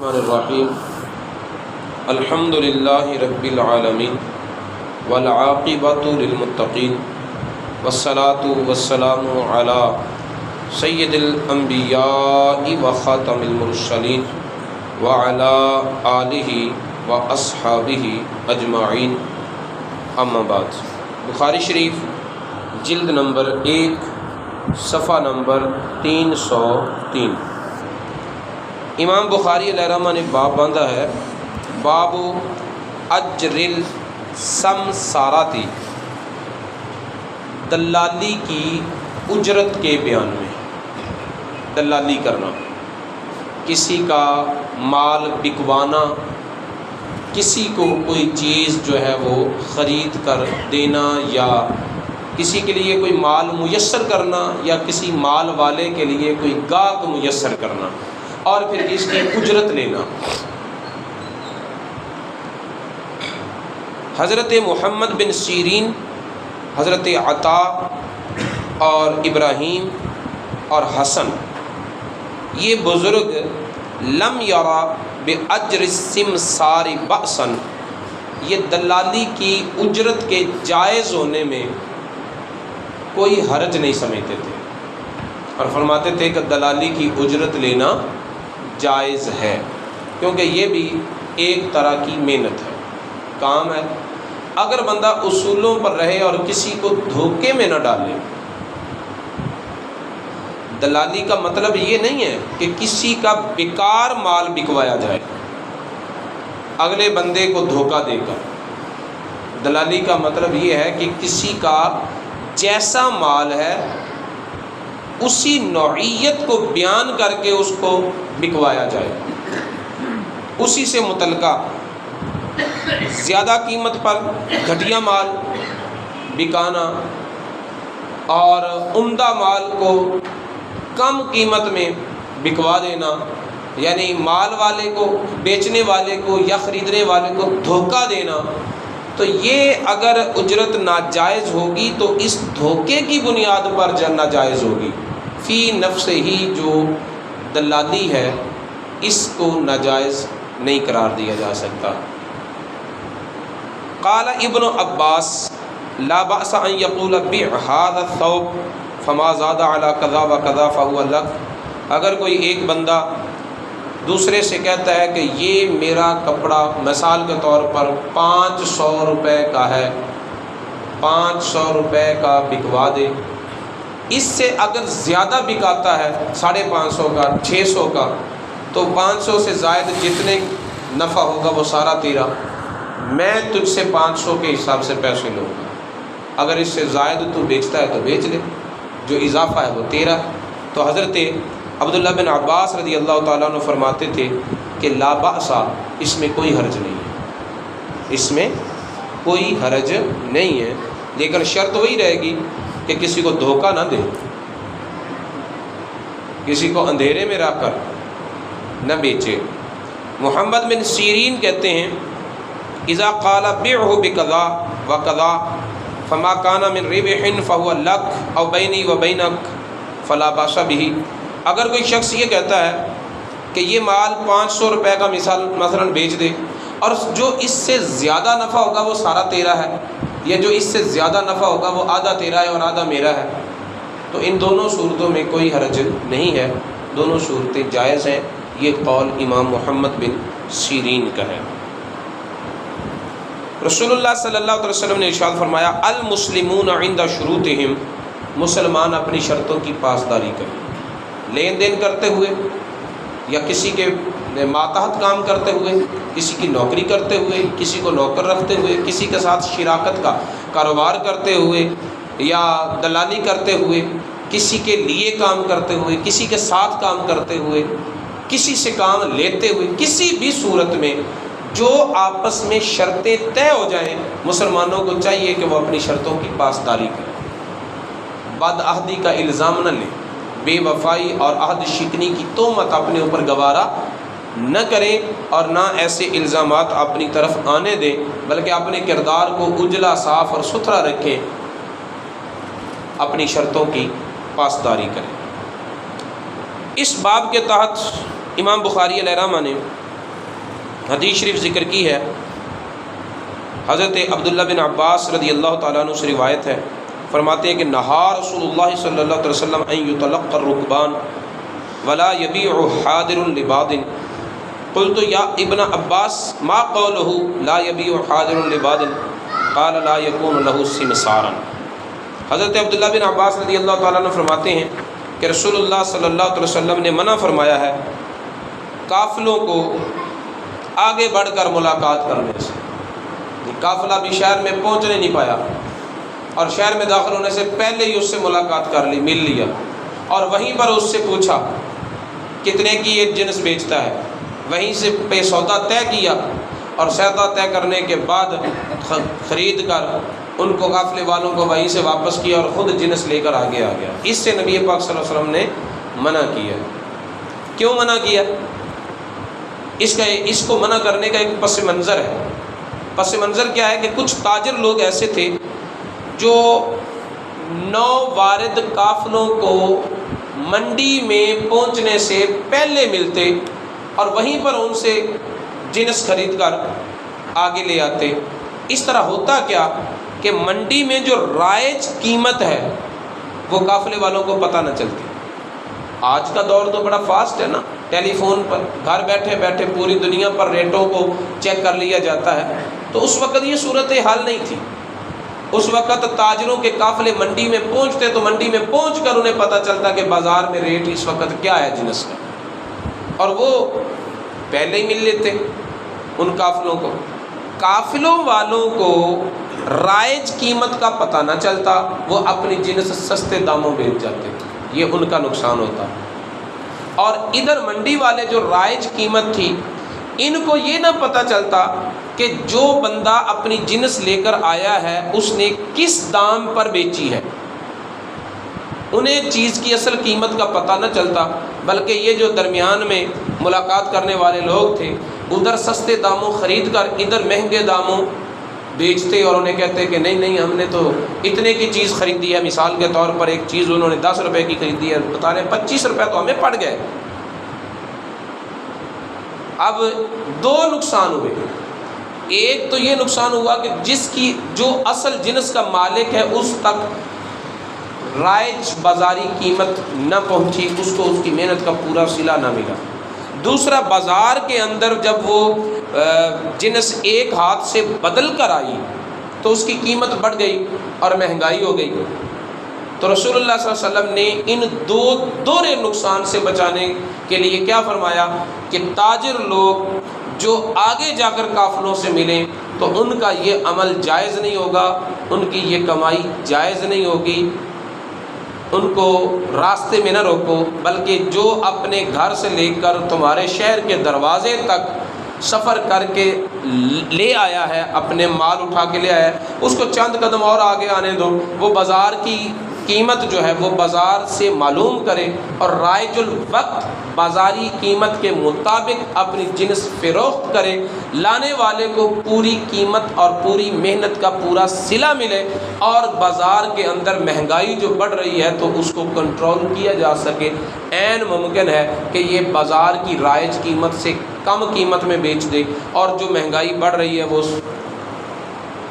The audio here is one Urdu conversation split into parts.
الرحمن الرحیم الحمد للہ رب العالمین والعاقبۃ للمتقین والصلاة والسلام علی سید الانبیاء وخاتم المرسلین وعلی آلہ واصحابہ اجمعین، اما بعد۔ بخاری شریف جلد نمبر 1 صفحہ نمبر 303۔ امام بخاری علیہ الرحمہ نے باب باندھا ہے، باب اجر السمسارتی، دلالی کی اجرت کے بیان میں۔ دلالی کرنا، کسی کا مال بکوانا، کسی کو کوئی چیز جو ہے وہ خرید کر دینا، یا کسی کے لیے کوئی مال میسر کرنا، یا کسی مال والے کے لیے کوئی گاہک میسر کرنا، اور پھر اس کی اجرت لینا۔ حضرت محمد بن سیرین، حضرت عطا اور ابراہیم اور حسن، یہ بزرگ لم یرا باجر السمسار بأسا، یہ دلالی کی اجرت کے جائز ہونے میں کوئی حرج نہیں سمجھتے تھے، اور فرماتے تھے کہ دلالی کی اجرت لینا جائز ہے، کیونکہ یہ بھی ایک طرح کی محنت ہے، کام ہے۔ اگر بندہ اصولوں پر رہے اور کسی کو دھوکے میں نہ ڈالے۔ دلالی کا مطلب یہ نہیں ہے کہ کسی کا بیکار مال بکوایا جائے اگلے بندے کو دھوکہ دے کر۔ دلالی کا مطلب یہ ہے کہ کسی کا جیسا مال ہے اسی نوعیت کو بیان کر کے اس کو بکوایا جائے، اسی سے متعلقہ زیادہ قیمت پر گھٹیا مال بکانا، اور عمدہ مال کو کم قیمت میں بکوا دینا، یعنی مال والے کو، بیچنے والے کو یا خریدنے والے کو دھوکہ دینا۔ تو یہ اگر اجرت ناجائز ہوگی تو اس دھوکے کی بنیاد پر ناجائز ہوگی۔ فی نفس ہی جو دلالی ہے اس کو ناجائز نہیں قرار دیا جا سکتا۔ قال ابن عباس لا بأس ان یقول بع هذا الثوب فما زاد على كذا وكذا فهو لك۔ اگر کوئی ایک بندہ دوسرے سے کہتا ہے کہ یہ میرا کپڑا مثال کے طور پر 500 روپے کا ہے، 500 روپے کا بکوا دے، اس سے اگر زیادہ بکاتا ہے 550 کا، 600 کا، تو 500 سے زائد جتنے نفع ہوگا وہ سارا تیرا، میں تجھ سے 500 کے حساب سے پیسے لوں گا، اگر اس سے زائد تو بیچتا ہے تو بیچ لے، جو اضافہ ہے وہ تیرا۔ تو حضرت عبداللہ بن عباس رضی اللہ تعالیٰ عنہ فرماتے تھے کہ لا بأس، اس میں کوئی حرج نہیں ہے، اس میں کوئی حرج نہیں ہے، لیکن شرط وہی رہے گی کہ کسی کو دھوکہ نہ دے، کسی کو اندھیرے میں رکھ کر نہ بیچے۔ محمد بن سیرین کہتے ہیں اذا قال بيعه بكذا وكذا فما كان من ربح فهو لك او بيني وبينك فلا باس به۔ اگر کوئی شخص یہ کہتا ہے کہ یہ مال 500 روپے کا مثلا بیچ دے، اور جو اس سے زیادہ نفع ہوگا وہ سارا تیرا ہے، یا جو اس سے زیادہ نفع ہوگا وہ آدھا تیرا ہے اور آدھا میرا ہے، تو ان دونوں صورتوں میں کوئی حرج نہیں ہے، دونوں صورتیں جائز ہیں۔ یہ قول امام محمد بن سیرین کا ہے۔ رسول اللہ صلی اللہ علیہ وسلم نے ارشاد فرمایا المسلمون عند شروطہم، مسلمان اپنی شرطوں کی پاسداری کریں، لین دین کرتے ہوئے، یا کسی کے ماتحت کام کرتے ہوئے، کسی کی نوکری کرتے ہوئے، کسی کو نوکر رکھتے ہوئے، کسی کے ساتھ شراکت کا کاروبار کرتے ہوئے، یا دلالی کرتے ہوئے، کسی کے لیے کام کرتے ہوئے، کسی کے ساتھ کام کرتے ہوئے، کسی سے کام لیتے ہوئے، کسی بھی صورت میں جو آپس میں شرطیں طے ہو جائیں، مسلمانوں کو چاہیے کہ وہ اپنی شرطوں کی پاسداری کریں، بد عہدی کا الزام نہ لیں، بے وفائی اور عہد شکنی کی تہمت اپنے اوپر گوارا نہ کریں، اور نہ ایسے الزامات اپنی طرف آنے دیں، بلکہ اپنے کردار کو اجلا، صاف اور ستھرا رکھیں، اپنی شرطوں کی پاسداری کریں۔ اس باب کے تحت امام بخاری علیہ الرحمہ نے حدیث شریف ذکر کی ہے، حضرت عبداللہ بن عباس رضی اللہ تعالیٰ عنہ سے روایت ہے، فرماتے ہیں کہ نہا رسول اللہ صلی اللہ علیہ وسلم ان یتلقى الرکبان ولا یبیع حاضر لباد، قلت یا ابن عباس ما قوله لا یبیع حاضر لباد قال لا یکون له سمسارا۔ حضرت عبداللہ بن عباس رضی اللہ تعالیٰ عنہ فرماتے ہیں کہ رسول اللہ صلی اللہ علیہ وسلم نے منع فرمایا ہے قافلوں کو آگے بڑھ کر ملاقات کرنے سے۔ قافلہ بھی شہر میں پہنچنے نہیں پایا اور شہر میں داخل ہونے سے پہلے ہی اس سے ملاقات کر لی، مل لیا، اور وہیں پر اس سے پوچھا کتنے کی یہ جنس بیچتا ہے، وہیں سے پہ سودا طے کیا، اور سودا طے کرنے کے بعد خرید کر ان کو قافلے والوں کو وہیں سے واپس کیا اور خود جنس لے کر آگے آ گیا۔ اس سے نبی پاک صلی اللہ علیہ وسلم نے منع کیا۔ کیوں منع کیا؟ اس کو منع کرنے کا ایک پس منظر ہے۔ پس منظر کیا ہے کہ کچھ تاجر لوگ ایسے تھے جو نو وارد قافلوں کو منڈی میں پہنچنے سے پہلے ملتے اور وہیں پر ان سے جنس خرید کر آگے لے آتے۔ اس طرح ہوتا کیا کہ منڈی میں جو رائج قیمت ہے وہ قافلے والوں کو پتہ نہ چلتی۔ آج کا دور تو بڑا فاسٹ ہے نا، ٹیلی فون پر گھر بیٹھے بیٹھے پوری دنیا پر ریٹوں کو چیک کر لیا جاتا ہے، تو اس وقت یہ صورت حال نہیں تھی۔ اس وقت تاجروں کے قافلے منڈی میں پہنچتے تو منڈی میں پہنچ کر انہیں پتہ چلتا کہ بازار میں ریٹ اس وقت کیا ہے جنس کا، اور وہ پہلے ہی مل لیتے ان قافلوں کو۔ قافلوں والوں کو رائج قیمت کا پتہ نہ چلتا، وہ اپنی جنس سستے داموں بیچ جاتے، یہ ان کا نقصان ہوتا۔ اور ادھر منڈی والے جو رائج قیمت تھی، ان کو یہ نہ پتہ چلتا کہ جو بندہ اپنی جنس لے کر آیا ہے اس نے کس دام پر بیچی ہے، انہیں چیز کی اصل قیمت کا پتہ نہ چلتا، بلکہ یہ جو درمیان میں ملاقات کرنے والے لوگ تھے ادھر سستے داموں خرید کر ادھر مہنگے داموں بیچتے، اور انہیں کہتے کہ نہیں ہم نے تو اتنے کی چیز خریدی ہے۔ مثال کے طور پر ایک چیز انہوں نے 10 روپے کی خریدی ہے، بتا رہے 25 روپے تو ہمیں پڑ گئے۔ اب دو نقصان ہوئے، ایک تو یہ نقصان ہوا کہ جس کی جو اصل جنس کا مالک ہے اس تک رائج بازاری قیمت نہ پہنچی، اس کو اس کی محنت کا پورا صلہ نہ ملا۔ دوسرا، بازار کے اندر جب وہ جنس ایک ہاتھ سے بدل کر آئی تو اس کی قیمت بڑھ گئی اور مہنگائی ہو گئی۔ تو رسول اللہ صلی اللہ علیہ وسلم نے ان دو دورے نقصان سے بچانے کے لیے کیا فرمایا کہ تاجر لوگ جو آگے جا کر قافلوں سے ملیں تو ان کا یہ عمل جائز نہیں ہوگا، ان کی یہ کمائی جائز نہیں ہوگی، ان کو راستے میں نہ روکو، بلکہ جو اپنے گھر سے لے کر تمہارے شہر کے دروازے تک سفر کر کے لے آیا ہے، اپنے مال اٹھا کے لے آیا ہے، اس کو چند قدم اور آگے آنے دو، وہ بازار کی قیمت جو ہے وہ بازار سے معلوم کرے اور رائج الوقت بازاری قیمت کے مطابق اپنی جنس فروخت کرے، لانے والے کو پوری قیمت اور پوری محنت کا پورا صلہ ملے، اور بازار کے اندر مہنگائی جو بڑھ رہی ہے تو اس کو کنٹرول کیا جا سکے۔ عین ممکن ہے کہ یہ بازار کی رائج قیمت سے کم قیمت میں بیچ دے، اور جو مہنگائی بڑھ رہی ہے وہ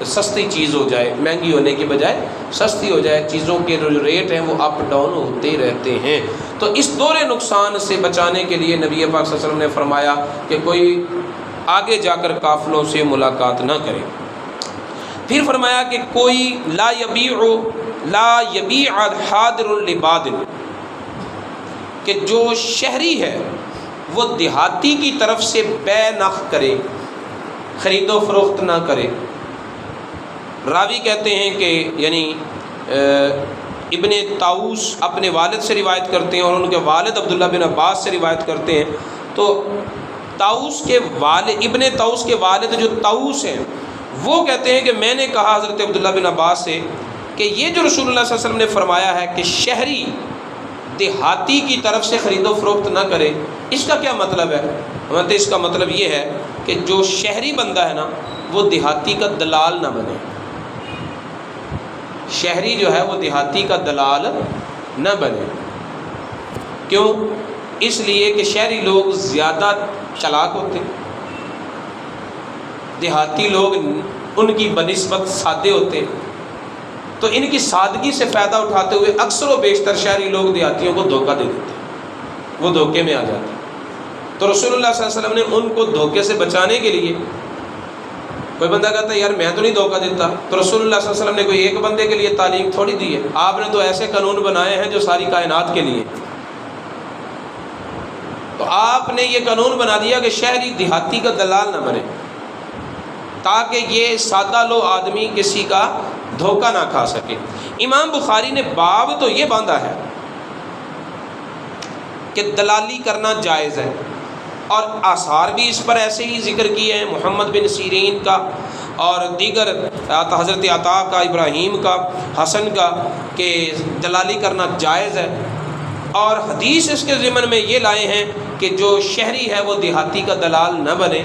سستی چیز ہو جائے، مہنگی ہونے کی بجائے سستی ہو جائے۔ چیزوں کے جو ریٹ ہیں وہ اپ ڈاؤن ہوتے رہتے ہیں۔ تو اس دورے نقصان سے بچانے کے لیے نبی پاک صلی اللہ علیہ وسلم نے فرمایا کہ کوئی آگے جا کر قافلوں سے ملاقات نہ کرے۔ پھر فرمایا کہ کوئی لا یبیع حاضر لباد، کہ جو شہری ہے وہ دیہاتی کی طرف سے بے نہ کرے، خرید و فروخت نہ کرے۔ راوی کہتے ہیں کہ یعنی ابن طاؤس اپنے والد سے روایت کرتے ہیں اور ان کے والد عبداللہ بن عباس سے روایت کرتے ہیں، تو ابن طاؤس کے والد جو طاؤس ہیں وہ کہتے ہیں کہ میں نے کہا حضرت عبداللہ بن عباس سے کہ یہ جو رسول اللہ صلی اللہ علیہ وسلم نے فرمایا ہے کہ شہری دیہاتی کی طرف سے خرید و فروخت نہ کرے، اس کا کیا مطلب ہے؟ اس کا مطلب یہ ہے کہ جو شہری بندہ ہے نا وہ دیہاتی کا دلال نہ بنے۔ شہری جو ہے وہ دیہاتی کا دلال نہ بنے۔ کیوں؟ اس لیے کہ شہری لوگ زیادہ چالاک ہوتے ہیں، دیہاتی لوگ ان کی بنسبت سادے ہوتے ہیں، تو ان کی سادگی سے فائدہ اٹھاتے ہوئے اکثر و بیشتر شہری لوگ دیہاتیوں کو دھوکہ دے دیتے ہیں، وہ دھوکے میں آ جاتے ہیں۔ تو رسول اللہ صلی اللہ علیہ وسلم نے ان کو دھوکے سے بچانے کے لیے، کوئی بندہ کہتا ہے یار میں تو نہیں دھوکہ دیتا، تو رسول اللہ صلی اللہ علیہ وسلم نے کوئی ایک بندے کے لیے تعلیم تھوڑی دی ہے، آپ نے تو ایسے قانون بنائے ہیں جو ساری کائنات کے لیے۔ تو آپ نے یہ قانون بنا دیا کہ شہری دیہاتی کا دلال نہ بنے، تاکہ یہ سادہ لو آدمی کسی کا دھوکہ نہ کھا سکے۔ امام بخاری نے باب تو یہ باندھا ہے کہ دلالی کرنا جائز ہے، اور آثار بھی اس پر ایسے ہی ذکر کیے ہیں، محمد بن سیرین کا اور دیگر حضرت عطا کا، ابراہیم کا، حسن کا، کہ دلالی کرنا جائز ہے۔ اور حدیث اس کے ضمن میں یہ لائے ہیں کہ جو شہری ہے وہ دیہاتی کا دلال نہ بنے۔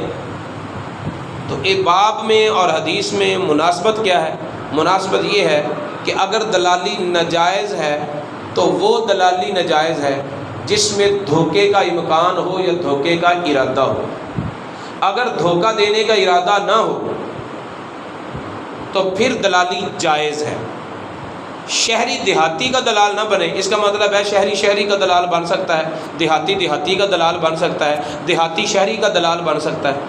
تو ایک باب میں اور حدیث میں مناسبت کیا ہے؟ مناسبت یہ ہے کہ اگر دلالی ناجائز ہے تو وہ دلالی ناجائز ہے جس میں دھوکے کا امکان ہو یا دھوکے کا ارادہ ہو۔ اگر دھوکہ دینے کا ارادہ نہ ہو تو پھر دلالی جائز ہے۔ شہری دیہاتی کا دلال نہ بنے، اس کا مطلب ہے شہری شہری کا دلال بن سکتا ہے، دیہاتی دیہاتی کا دلال بن سکتا ہے، دیہاتی شہری کا دلال بن سکتا ہے،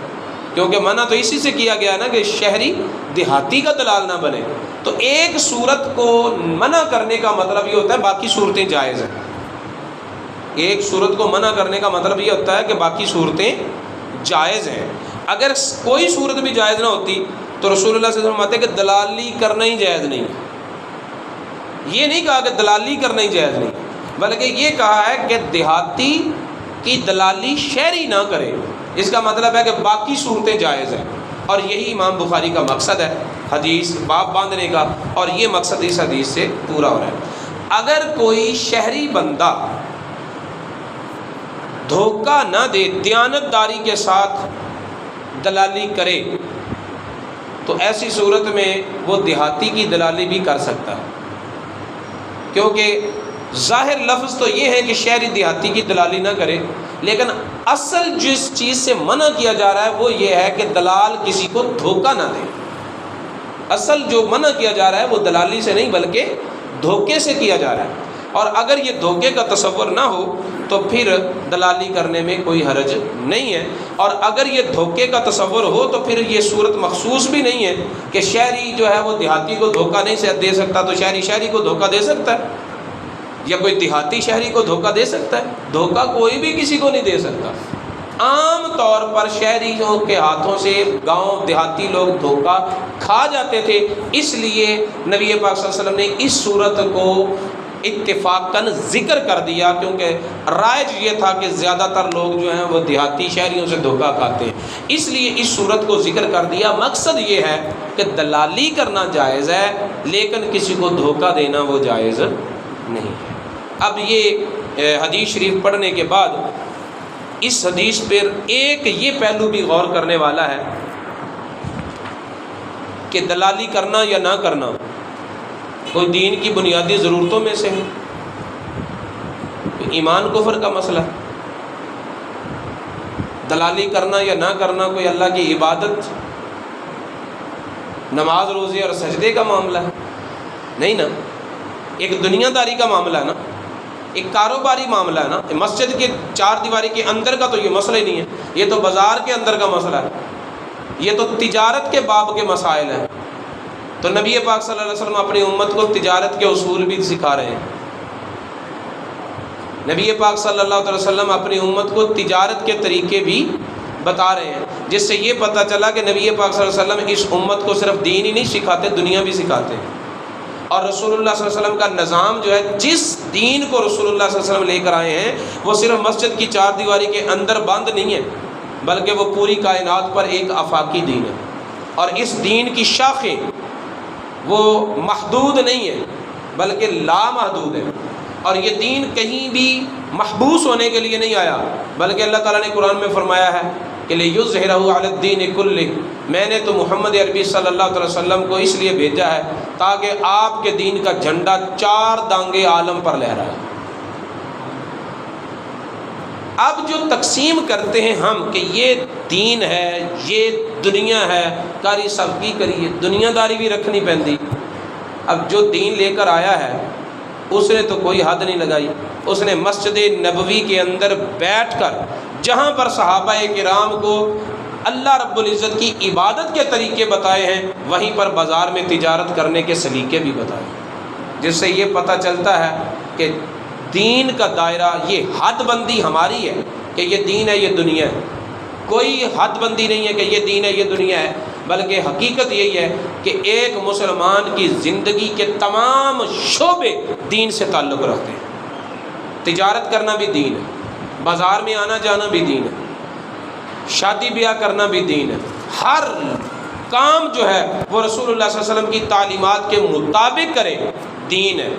کیونکہ منع تو اسی سے کیا گیا نا کہ شہری دیہاتی کا دلال نہ بنے۔ تو ایک صورت کو منع کرنے کا مطلب یہ ہوتا ہے باقی صورتیں جائز ہیں۔ ایک صورت کو منع کرنے کا مطلب یہ ہوتا ہے کہ باقی صورتیں جائز ہیں۔ اگر کوئی صورت بھی جائز نہ ہوتی تو رسول اللہ صلی اللہ علیہ وسلم فرماتے کہ دلالی کرنا ہی جائز نہیں۔ یہ نہیں کہا کہ دلالی کرنا ہی جائز نہیں، بلکہ یہ کہا ہے کہ دیہاتی کی دلالی شہری نہ کرے، اس کا مطلب ہے کہ باقی صورتیں جائز ہیں۔ اور یہی امام بخاری کا مقصد ہے حدیث باب باندھنے کا، اور یہ مقصد اس حدیث سے پورا ہو رہا ہے۔ اگر کوئی شہری بندہ دھوکہ نہ دے، دیانت داری کے ساتھ دلالی کرے، تو ایسی صورت میں وہ دیہاتی کی دلالی بھی کر سکتا ہے، کیونکہ ظاہر لفظ تو یہ ہے کہ شہری دیہاتی کی دلالی نہ کرے، لیکن اصل جس چیز سے منع کیا جا رہا ہے وہ یہ ہے کہ دلال کسی کو دھوکہ نہ دے۔ اصل جو منع کیا جا رہا ہے وہ دلالی سے نہیں بلکہ دھوکے سے کیا جا رہا ہے، اور اگر یہ دھوکے کا تصور نہ ہو تو پھر دلالی کرنے میں کوئی حرج نہیں ہے۔ اور اگر یہ دھوکے کا تصور ہو تو پھر یہ صورت مخصوص بھی نہیں ہے کہ شہری جو ہے وہ دیہاتی کو دھوکہ نہیں دے سکتا، تو شہری شہری کو دھوکہ دے سکتا ہے، یا کوئی دیہاتی شہری کو دھوکہ دے سکتا ہے؟ دھوکہ کوئی بھی کسی کو نہیں دے سکتا۔ عام طور پر شہریوں کے ہاتھوں سے گاؤں دیہاتی لوگ دھوکہ کھا جاتے تھے، اس لیے نبی پاک صلی اللہ علیہ وسلم نے اس صورت کو اتفاقاً ذکر کر دیا، کیونکہ رائج یہ تھا کہ زیادہ تر لوگ جو ہیں وہ دیہاتی شہریوں سے دھوکہ کھاتے ہیں، اس لیے اس صورت کو ذکر کر دیا۔ مقصد یہ ہے کہ دلالی کرنا جائز ہے لیکن کسی کو دھوکہ دینا وہ جائز نہیں ہے۔ اب یہ حدیث شریف پڑھنے کے بعد اس حدیث پر ایک یہ پہلو بھی غور کرنے والا ہے کہ دلالی کرنا یا نہ کرنا کوئی دین کی بنیادی ضرورتوں میں سے ہے، ایمان کفر کا مسئلہ ہے۔ دلالی کرنا یا نہ کرنا کوئی اللہ کی عبادت، نماز روزے اور سجدے کا معاملہ ہے نہیں نا، ایک دنیا داری کا معاملہ ہے نا، ایک کاروباری معاملہ ہے نا۔ مسجد کے چار دیواری کے اندر کا تو یہ مسئلہ ہی نہیں ہے، یہ تو بازار کے اندر کا مسئلہ ہے، یہ تو تجارت کے باب کے مسائل ہیں۔ تو نبی پاک صلی اللہ علیہ وسلم اپنی امت کو تجارت کے اصول بھی سکھا رہے ہیں۔ نبی پاک صلی اللہ علیہ وسلم اپنی امت کو تجارت کے طریقے بھی بتا رہے ہیں، جس سے یہ پتہ چلا کہ نبی پاک صلی اللہ علیہ وسلم اس امت کو صرف دین ہی نہیں سکھاتے، دنیا بھی سکھاتے ہیں۔ اور رسول اللہ صلی اللہ علیہ وسلم کا نظام جو ہے، جس دین کو رسول اللہ صلی اللہ علیہ وسلم لے کر آئے ہیں، وہ صرف مسجد کی چار دیواری کے اندر بند نہیں ہے، بلکہ وہ پوری کائنات پر ایک آفاقی دین ہے۔ اور اس دین کی شاخیں وہ محدود نہیں ہے بلکہ لامحدود ہے، اور یہ دین کہیں بھی محبوس ہونے کے لیے نہیں آیا، بلکہ اللہ تعالیٰ نے قرآن میں فرمایا ہے کہ لِيُظْهِرَهُ عَلَى الدِّينِ كُلِّهِ، میں نے تو محمد عربی صلی اللہ علیہ وسلم کو اس لیے بھیجا ہے تاکہ آپ کے دین کا جھنڈا چار دانگے عالم پر لہرائے۔ اب جو تقسیم کرتے ہیں ہم کہ یہ دین ہے یہ دنیا ہے، کاری سب کی کریے دنیا داری بھی رکھنی پہنتی۔ اب جو دین لے کر آیا ہے اس نے تو کوئی حد نہیں لگائی، اس نے مسجد نبوی کے اندر بیٹھ کر جہاں پر صحابہ کرام کو اللہ رب العزت کی عبادت کے طریقے بتائے ہیں، وہیں پر بازار میں تجارت کرنے کے سلیقے بھی بتائے، جس سے یہ پتہ چلتا ہے کہ دین کا دائرہ، یہ حد بندی ہماری ہے کہ یہ دین ہے یہ دنیا ہے، کوئی حد بندی نہیں ہے کہ یہ دین ہے یہ دنیا ہے، بلکہ حقیقت یہی ہے کہ ایک مسلمان کی زندگی کے تمام شعبے دین سے تعلق رکھتے ہیں۔ تجارت کرنا بھی دین ہے، بازار میں آنا جانا بھی دین ہے، شادی بیاہ کرنا بھی دین ہے، ہر کام جو ہے وہ رسول اللہ صلی اللہ علیہ وسلم کی تعلیمات کے مطابق کرے دین ہے،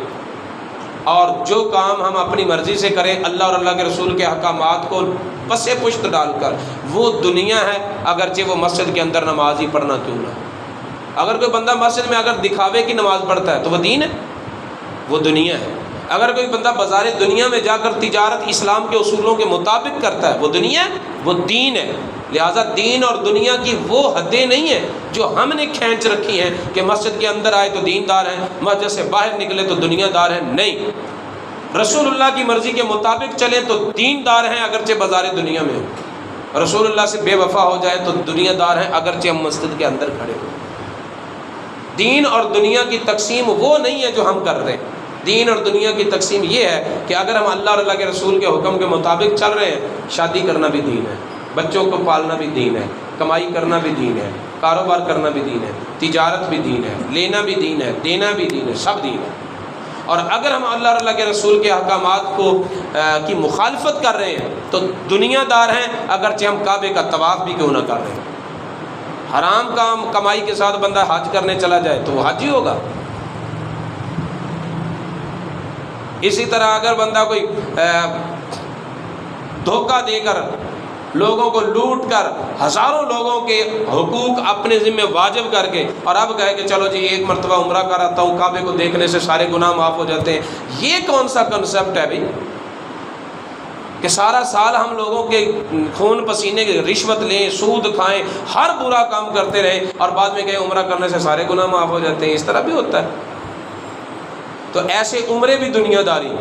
اور جو کام ہم اپنی مرضی سے کریں اللہ اور اللہ کے رسول کے احکامات کو پس پشت ڈال کر، وہ دنیا ہے، اگرچہ وہ مسجد کے اندر نماز ہی پڑھنا کیوں نہ۔ اگر کوئی بندہ مسجد میں اگر دکھاوے کی نماز پڑھتا ہے تو وہ دین ہے، وہ دنیا ہے۔ اگر کوئی بندہ بازار دنیا میں جا کر تجارت اسلام کے اصولوں کے مطابق کرتا ہے وہ دنیا ہے، وہ دین ہے۔ لہٰذا دین اور دنیا کی وہ حدیں نہیں ہیں جو ہم نے کھینچ رکھی ہیں کہ مسجد کے اندر آئے تو دیندار ہیں، مسجد سے باہر نکلے تو دنیا دار ہیں، نہیں۔ رسول اللہ کی مرضی کے مطابق چلیں تو دیندار ہیں اگرچہ بازار دنیا میں ہو، رسول اللہ سے بے وفا ہو جائے تو دنیا دار ہیں اگرچہ ہم مسجد کے اندر کھڑے ہوں۔ دین اور دنیا کی تقسیم وہ نہیں ہے جو ہم کر رہے ہیں۔ دین اور دنیا کی تقسیم یہ ہے کہ اگر ہم اللہ اور اللہ کے رسول کے حکم کے مطابق چل رہے ہیں، شادی کرنا بھی دین ہے، بچوں کو پالنا بھی دین ہے، کمائی کرنا بھی دین ہے، کاروبار کرنا بھی دین ہے، تجارت بھی دین ہے، لینا بھی دین ہے، دینا بھی دین ہے، سب دین ہے۔ اور اگر ہم اللہ اور اللہ کے رسول کے احکامات کو کی مخالفت کر رہے ہیں تو دنیا دار ہیں اگرچہ ہم کعبے کا طواف بھی کیوں نہ کر رہے ہیں۔ حرام کام کمائی کے ساتھ بندہ حج کرنے چلا جائے تو وہ حج ہی ہوگا۔ اسی طرح اگر بندہ کوئی دھوکہ دے کر لوگوں کو لوٹ کر ہزاروں لوگوں کے حقوق اپنے ذمہ واجب کر کے اور اب کہے کہ چلو جی ایک مرتبہ عمرہ کر آتا ہوں، کعبے کو دیکھنے سے سارے گناہ معاف ہو جاتے ہیں، یہ کون سا کنسیپٹ ہے بھائی کہ سارا سال ہم لوگوں کے خون پسینے کی رشوت لیں، سود کھائیں، ہر برا کام کرتے رہیں اور بعد میں کہیں عمرہ کرنے سے سارے گناہ معاف ہو جاتے ہیں؟ اس طرح بھی ہوتا ہے۔ تو ایسے عمرے بھی دنیا داری،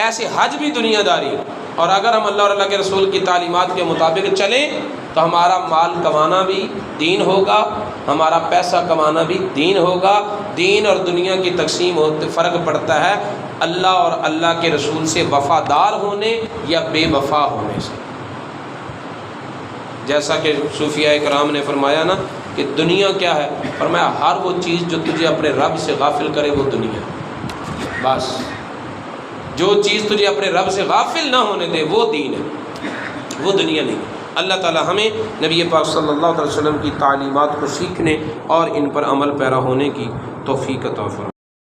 ایسے حج بھی دنیا داری، اور اگر ہم اللہ اور اللہ کے رسول کی تعلیمات کے مطابق چلیں تو ہمارا مال کمانا بھی دین ہوگا، ہمارا پیسہ کمانا بھی دین ہوگا۔ دین اور دنیا کی تقسیم ہوتے فرق پڑتا ہے اللہ اور اللہ کے رسول سے وفادار ہونے یا بے وفا ہونے سے۔ جیسا کہ صوفیاء کرام نے فرمایا نا کہ دنیا کیا ہے، فرمایا ہر وہ چیز جو تجھے اپنے رب سے غافل کرے وہ دنیا ہے۔ بس جو چیز تجھے اپنے رب سے غافل نہ ہونے دے وہ دین ہے، وہ دنیا نہیں ہے۔ اللہ تعالی ہمیں نبی پاک صلی اللہ علیہ وسلم کی تعلیمات کو سیکھنے اور ان پر عمل پیرا ہونے کی توفیق عطا فرمائے۔